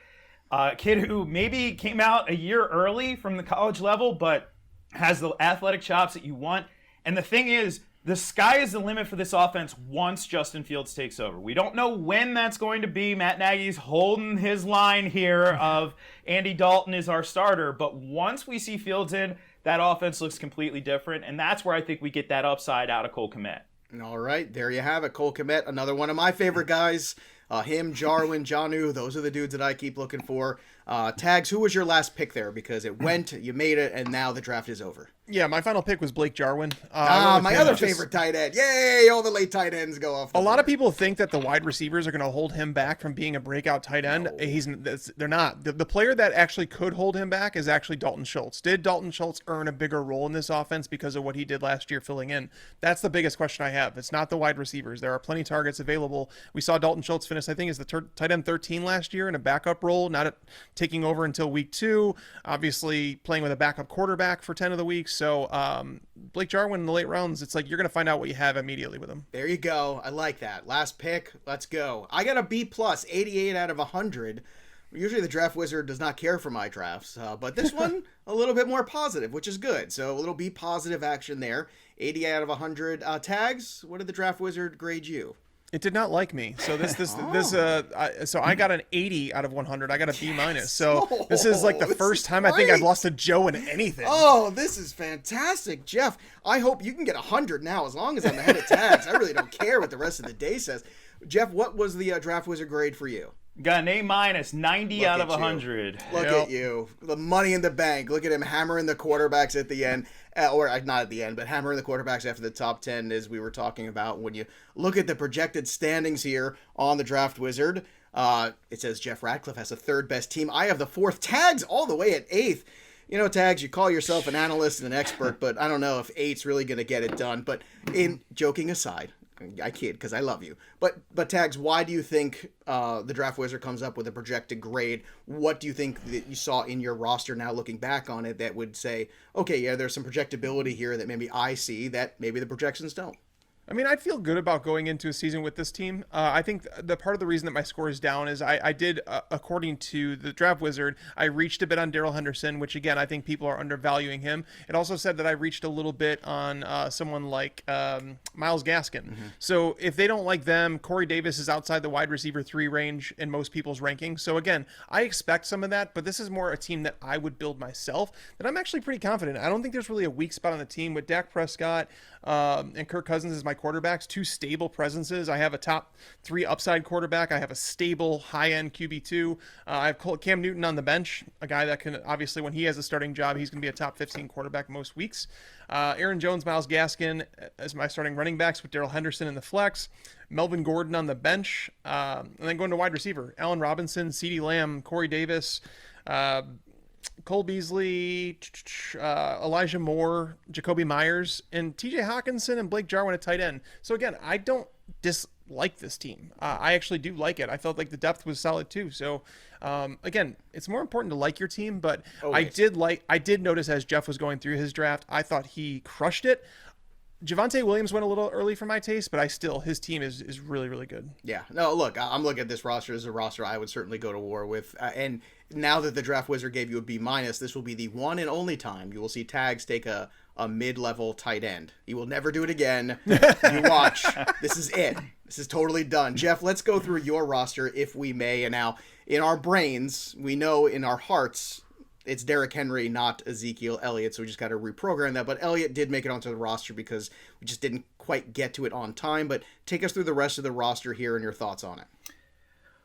Kid who maybe came out a year early from the college level, but has the athletic chops that you want. And the thing is, the sky is the limit for this offense once Justin Fields takes over. We don't know when that's going to be. Matt Nagy's holding his line here of Andy Dalton is our starter. But once we see Fields in, that offense looks completely different. And that's where I think we get that upside out of Cole Komet. All right, there you have it. Cole Komet, another one of my favorite guys. Him, Jarwin, Jonnu, those are the dudes that I keep looking for. Tags, who was your last pick there? Because it went, you made it, and now the draft is over. Yeah, my final pick was Blake Jarwin. My other favorite tight end. Yay, all the late tight ends go off. A lot of people think that the wide receivers are going to hold him back from being a breakout tight end. No. They're not. The player that actually could hold him back is actually Dalton Schultz. Did Dalton Schultz earn a bigger role in this offense because of what he did last year filling in? That's the biggest question I have. It's not the wide receivers. There are plenty of targets available. We saw Dalton Schultz finish, I think, as the tight end 13 last year in a backup role, not taking over until week 2. Obviously playing with a backup quarterback for 10 of the weeks. So, Blake Jarwin in the late rounds, it's like you're going to find out what you have immediately with him. There you go. I like that. Last pick. Let's go. I got a B+, 88 out of 100. Usually the draft wizard does not care for my drafts, but this one a little bit more positive, which is good. So a little B positive action there. 80 out of 100. Tags, what did the draft wizard grade you? It did not like me. So so I got an 80 out of 100. I got a B-. So this is like the first time I think I've lost to Joe in anything. Oh, this is fantastic. Jeff, I hope you can get 100 now as long as I'm ahead of Tags. I really don't care what the rest of the day says. Jeff, what was the draft wizard grade for you? Got an A-, 90 out of 100. Look at you. The money in the bank. Look at him hammering the quarterbacks at the end. Or not at the end, but hammering the quarterbacks after the top 10, as we were talking about. When you look at the projected standings here on the Draft Wizard, it says Jeff Ratcliffe has the 3rd best team. I have the 4th. Tags all the way at 8th. You know, Tags, you call yourself an analyst and an expert, but I don't know if 8's really going to get it done. But in joking aside, I kid because I love you. But Tags, why do you think the Draft Wizard comes up with a projected grade? What do you think that you saw in your roster now looking back on it that would say, okay, yeah, there's some projectability here that maybe I see that maybe the projections don't? I mean, I feel good about going into a season with this team. I think the part of the reason that my score is down is I did, according to the Draft Wizard, I reached a bit on Darrell Henderson, which again, I think people are undervaluing him. It also said that I reached a little bit on someone like Myles Gaskin. Mm-hmm. So if they don't like them, Corey Davis is outside the wide receiver 3 range in most people's rankings. So again, I expect some of that, but this is more a team that I would build myself that I'm actually pretty confident. I don't think there's really a weak spot on the team with Dak Prescott and Kirk Cousins as my quarterbacks, 2 stable presences. I have a top 3 upside quarterback. I have a stable high-end QB2. I have Cam Newton on the bench, a guy that can, obviously, when he has a starting job, he's going to be a top 15 quarterback most weeks. Aaron Jones, Myles Gaskin as my starting running backs with Darrell Henderson in the flex. Melvin Gordon on the bench. And then going to wide receiver, Allen Robinson, CeeDee Lamb, Corey Davis, Cole Beasley, Elijah Moore, Jacoby Myers, and TJ Hawkinson and Blake Jarwin at tight end. So again, I don't dislike this team. I actually do like it. I felt like the depth was solid too. So again, it's more important to like your team, but I did notice as Jeff was going through his draft, I thought he crushed it. Javonte Williams went a little early for my taste, but his team is really, really good. Yeah. No, look, I'm looking at this roster as a roster I would certainly go to war with. And now that the Draft Wizard gave you a B-, this will be the one and only time you will see Tags take a mid-level tight end. He will never do it again. You watch. This is it. This is totally done. Jeff, let's go through your roster if we may. And now, in our brains, we know in our hearts it's Derrick Henry, not Ezekiel Elliott, so we just got to reprogram that. But Elliott did make it onto the roster because we just didn't quite get to it on time. But take us through the rest of the roster here and your thoughts on it.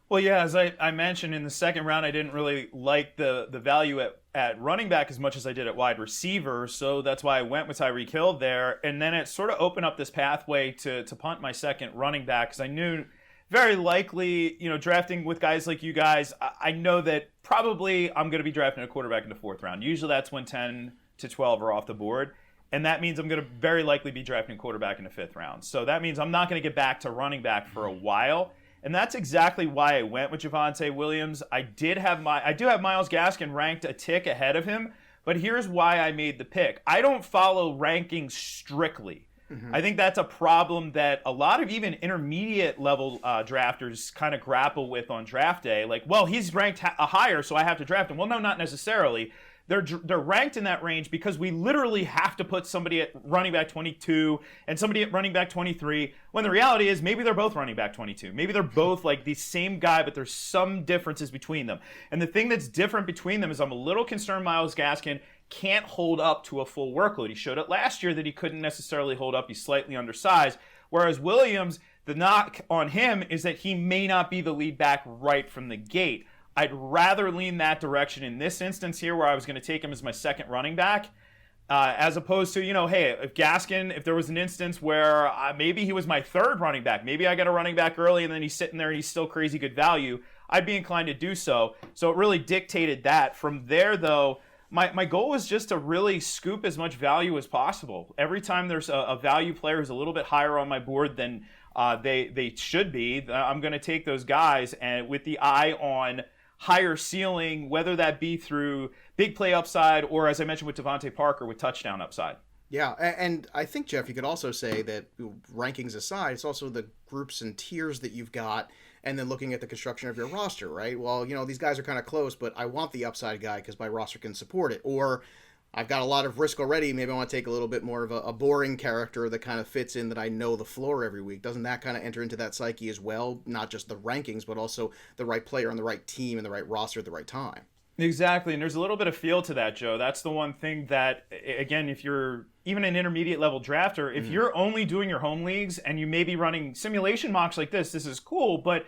Well, yeah, as I mentioned in the second round, I didn't really like the value at running back as much as I did at wide receiver, so that's why I went with Tyreek Hill there. And then it sort of opened up this pathway to punt my second running back because I knew very likely, drafting with guys like you guys, I know that probably I'm going to be drafting a quarterback in the 4th round. Usually that's when 10 to 12 are off the board. And that means I'm going to very likely be drafting a quarterback in the 5th round. So that means I'm not going to get back to running back for a while. And that's exactly why I went with Javonte Williams. I do have Myles Gaskin ranked a tick ahead of him, but here's why I made the pick. I don't follow rankings strictly. Mm-hmm. I think that's a problem that a lot of even intermediate level drafters kind of grapple with on draft day. Like, well, he's ranked higher, so I have to draft him. Well, no, not necessarily. They're ranked in that range because we literally have to put somebody at running back 22 and somebody at running back 23, when the reality is maybe they're both running back 22. Maybe they're both like the same guy, but there's some differences between them. And the thing that's different between them is I'm a little concerned Myles Gaskin can't hold up to a full workload. He showed it last year that he couldn't necessarily hold up. He's slightly undersized. Whereas Williams, the knock on him is that he may not be the lead back right from the gate. I'd rather lean that direction in this instance here, where I was going to take him as my second running back, as opposed to, hey, if there was an instance where maybe he was my third running back, maybe I got a running back early and then he's sitting there and he's still crazy good value, I'd be inclined to do so. So it really dictated that. From there, though, my goal was just to really scoop as much value as possible. Every time there's a value player who's a little bit higher on my board than they should be, I'm going to take those guys, and with the eye on higher ceiling, whether that be through big play upside or, as I mentioned with Devontae Parker, with touchdown upside. Yeah, and I think, Jeff, you could also say that, rankings aside, it's also the groups and tiers that you've got, and then looking at the construction of your roster, right? Well, these guys are kind of close, but I want the upside guy because my roster can support it. Or I've got a lot of risk already. Maybe I want to take a little bit more of a boring character that kind of fits in, that I know the floor every week. Doesn't that kind of enter into that psyche as well? Not just the rankings, but also the right player on the right team and the right roster at the right time. Exactly, and there's a little bit of feel to that, Joe. That's the one thing that, again, if you're even an intermediate level drafter, if you're only doing your home leagues and you may be running simulation mocks like this is cool, but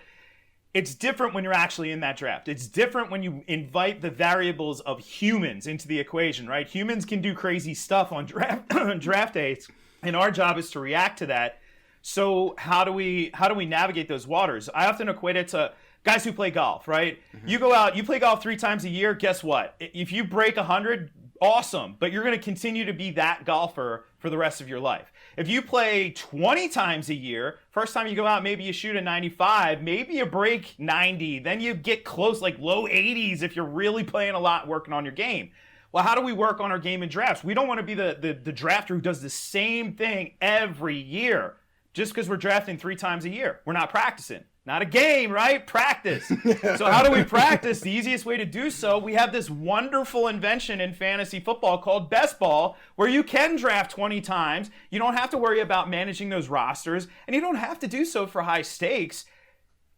it's different when you're actually in that draft. It's different when you invite the variables of humans into the equation, right? Humans can do crazy stuff on draft days, and our job is to react to that. So how do we navigate those waters? I often equate it to guys who play golf, right? Mm-hmm. You go out, you play golf 3 times a year, guess what? If you break 100, awesome, but you're going to continue to be that golfer for the rest of your life. If you play 20 times a year, first time you go out, maybe you shoot a 95, maybe you break 90, then you get close, like low 80s if you're really playing a lot, working on your game. Well, how do we work on our game in drafts? We don't want to be the drafter who does the same thing every year just because we're drafting 3 times a year. We're not practicing. Not a game, right? Practice. So how do we practice? The easiest way to do so, we have this wonderful invention in fantasy football called best ball, where you can draft 20 times. You don't have to worry about managing those rosters, and you don't have to do so for high stakes.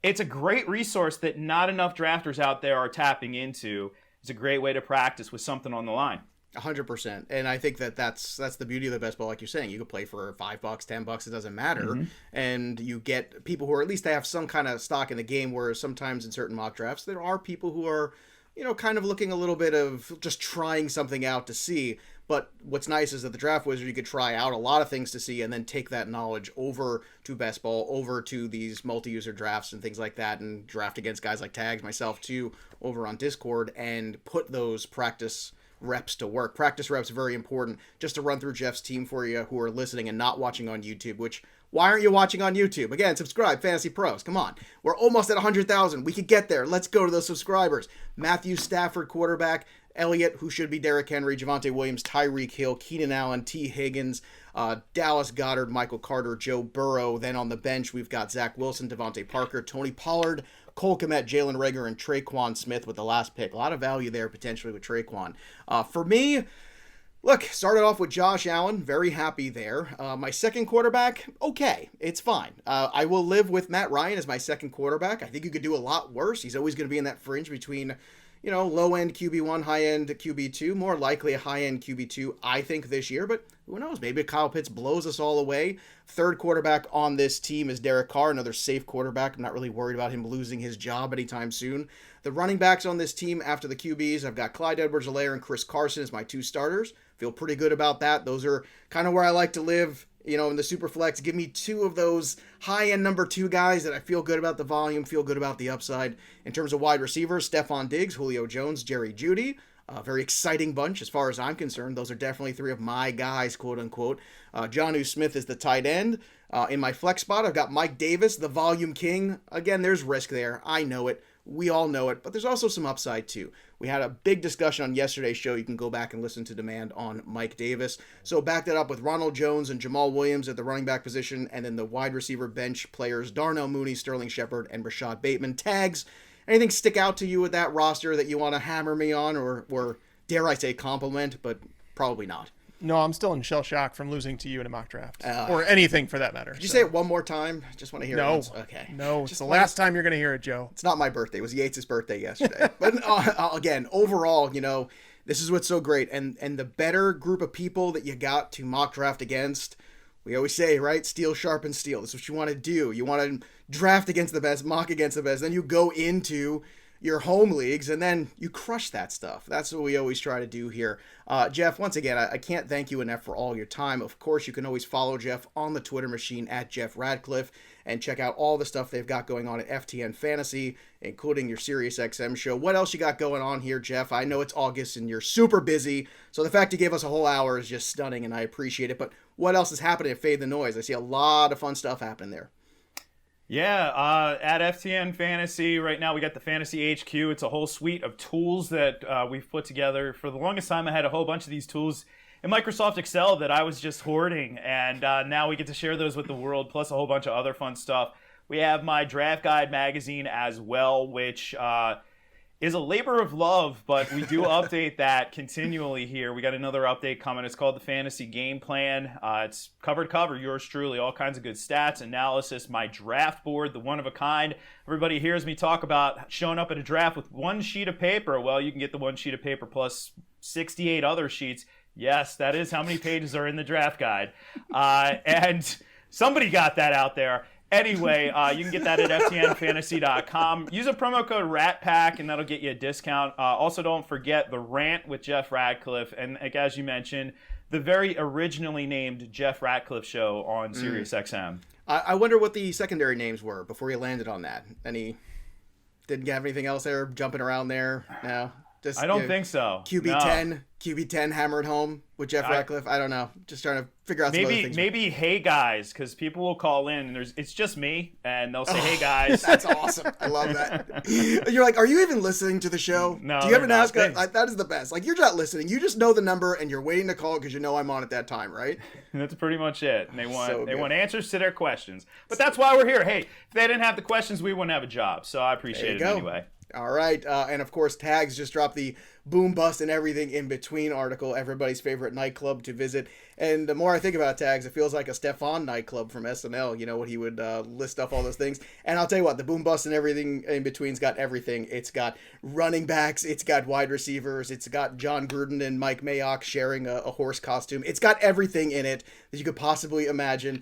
It's a great resource that not enough drafters out there are tapping into. It's a great way to practice with something on the line. 100%. And I think that's the beauty of the best ball, like you're saying. You could play for $5, $10, it doesn't matter. Mm-hmm. And you get people who are, at least they have some kind of stock in the game, where sometimes in certain mock drafts, there are people who are, kind of looking a little bit of just trying something out to see. But what's nice is that the Draft Wizard, you could try out a lot of things to see and then take that knowledge over to best ball, over to these multi-user drafts and things like that, and draft against guys like Tags, myself too, over on Discord, and put those practice reps to work. Practice reps are very important. Just to run through Jeff's team for you who are listening and not watching on YouTube, which, why aren't you watching on YouTube? Again, subscribe, Fantasy Pros. Come on. We're almost at 100,000. We could get there. Let's go to those subscribers. Matthew Stafford, quarterback. Elliott, who should be Derrick Henry. Javonte Williams, Tyreek Hill, Keenan Allen, T. Higgins, Dallas Goddard, Michael Carter, Joe Burrow. Then on the bench, we've got Zack Wilson, Devontae Parker, Tony Pollard, Cole Komet, Jalen Reagor, and Traquan Smith with the last pick. A lot of value there potentially with Traquan. For me, look, started off with Josh Allen. Very happy there. My second quarterback, okay, it's fine. I will live with Matt Ryan as my second quarterback. I think you could do a lot worse. He's always going to be in that fringe between, low-end QB1, high-end QB2. More likely a high-end QB2, I think, this year. But who knows? Maybe Kyle Pitts blows us all away. Third quarterback on this team is Derek Carr, another safe quarterback. I'm not really worried about him losing his job anytime soon. The running backs on this team after the QBs, I've got Clyde Edwards-Helaire and Chris Carson as my 2 starters. Feel pretty good about that. Those are kind of where I like to live. In the Superflex, give me 2 of those high-end number 2 guys that I feel good about the volume, feel good about the upside. In terms of wide receivers, Stefan Diggs, Julio Jones, Jerry Jeudy. A very exciting bunch as far as I'm concerned. Those are definitely 3 of my guys, quote-unquote. Jonnu Smith is the tight end. In my flex spot, I've got Mike Davis, the volume king. Again, there's risk there. I know it. We all know it. But there's also some upside, too. We had a big discussion on yesterday's show. You can go back and listen to Demand on Mike Davis. So back that up with Ronald Jones and Jamal Williams at the running back position, and then the wide receiver bench players, Darnell Mooney, Sterling Shepard, and Rashad Bateman. Tags, anything stick out to you with that roster that you want to hammer me on, or dare I say compliment, but probably not? No, I'm still in shell shock from losing to you in a mock draft, or anything for that matter. Did you say it one more time? Just want to hear it once. Okay. No, it's the last time you're going to hear it, Joe. It's not my birthday. It was Yates' birthday yesterday. But again, overall, this is what's so great. And the better group of people that you got to mock draft against, we always say, right? Steel sharpens steel. This is what you want to do. You want to draft against the best, mock against the best. Then you go into your home leagues, and then you crush that stuff. That's what we always try to do here. Jeff, once again, I can't thank you enough for all your time. Of course, you can always follow Jeff on the Twitter machine at Jeff Ratcliffe and check out all the stuff they've got going on at FTN Fantasy, including your SiriusXM show. What else you got going on here, Jeff? I know it's August and you're super busy, so the fact you gave us a whole hour is just stunning, and I appreciate it. But what else is happening at Fade the Noise? I see a lot of fun stuff happening there. Yeah, at FTN Fantasy, right now we got the Fantasy HQ. It's a whole suite of tools that we've put together. For the longest time, I had a whole bunch of these tools in Microsoft Excel that I was just hoarding, and now we get to share those with the world, plus a whole bunch of other fun stuff. We have my Draft Guide magazine as well, which is a labor of love, but we do update that continually here. We got another update coming. It's called the Fantasy Game Plan. It's cover to cover, yours truly, all kinds of good stats, analysis, my draft board, the one of a kind. Everybody hears me talk about showing up at a draft with one sheet of paper. Well, you can get the one sheet of paper plus 68 other sheets. Yes, that is how many pages are in the draft guide. And somebody got that out there. Anyway, you can get that at ftnfantasy.com. Use a promo code RATPACK, and that'll get you a discount. Also, don't forget the Rant with Jeff Ratcliffe. And as you mentioned, the very originally named Jeff Ratcliffe Show on SiriusXM. I wonder what the secondary names were before you landed on that. Any? Didn't have anything else there jumping around there? No? Just, I don't think so. QB10 hammered home with Jeff Ratcliffe. I don't know. Just trying to figure out some other things. Maybe hey guys, because people will call in and it's just me and they'll say hey guys. That's awesome. I love that. You're like, are you even listening to the show? No. Do you ever ask? That is the best. Like, you're not listening. You just know the number and you're waiting to call because you know I'm on at that time, right? That's pretty much it. And they want answers to their questions. But that's why we're here. Hey, if they didn't have the questions, we wouldn't have a job. So I appreciate it anyway. All right. And of course, Tags just dropped the Boom Bust and Everything in Between article, everybody's favorite nightclub to visit. And the more I think about Tags, it feels like a Stefan nightclub from SNL, you know, when he would list off all those things. And I'll tell you what, the Boom Bust and Everything in Between's got everything. It's got running backs, it's got wide receivers, it's got John Gruden and Mike Mayock sharing a horse costume. It's got everything in it that you could possibly imagine.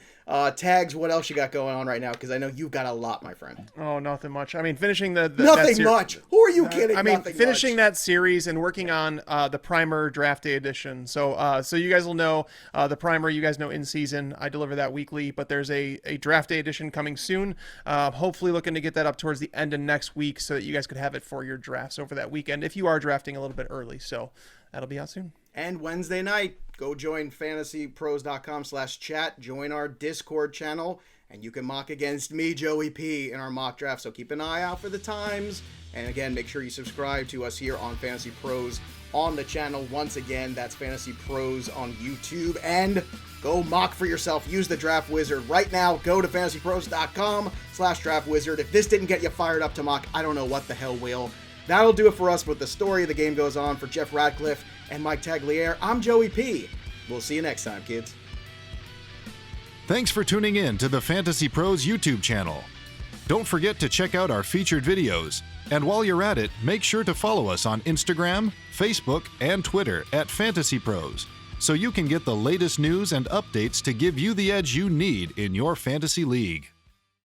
Tags, what else you got going on right now? Because I know you've got a lot, my friend. Oh, nothing much. I mean, finishing the nothing much. Who are you kidding? I mean, finishing that series and working on the Primer Draft Day edition. So you guys will know the Primer. You guys know in season. I deliver that weekly, but there's a Draft Day edition coming soon. Hopefully, looking to get that up towards the end of next week so that you guys could have it for your drafts over that weekend if you are drafting a little bit early. So that'll be out soon. And Wednesday night, go join fantasypros.com/chat. Join our Discord channel, and you can mock against me, Joey P, in our mock draft. So keep an eye out for the times. And again, make sure you subscribe to us here on Fantasy Pros on the channel. Once again, that's Fantasy Pros on YouTube. And go mock for yourself. Use the Draft Wizard right now. Go to fantasypros.com/draft wizard. If this didn't get you fired up to mock, I don't know what the hell will. That'll do it for us. But the story of the game goes on. For Jeff Ratcliffe and Mike Tagliere, I'm Joey P. We'll see you next time, kids. Thanks for tuning in to the Fantasy Pros YouTube channel. Don't forget to check out our featured videos. And while you're at it, make sure to follow us on Instagram, Facebook, and Twitter at Fantasy Pros, so you can get the latest news and updates to give you the edge you need in your fantasy league.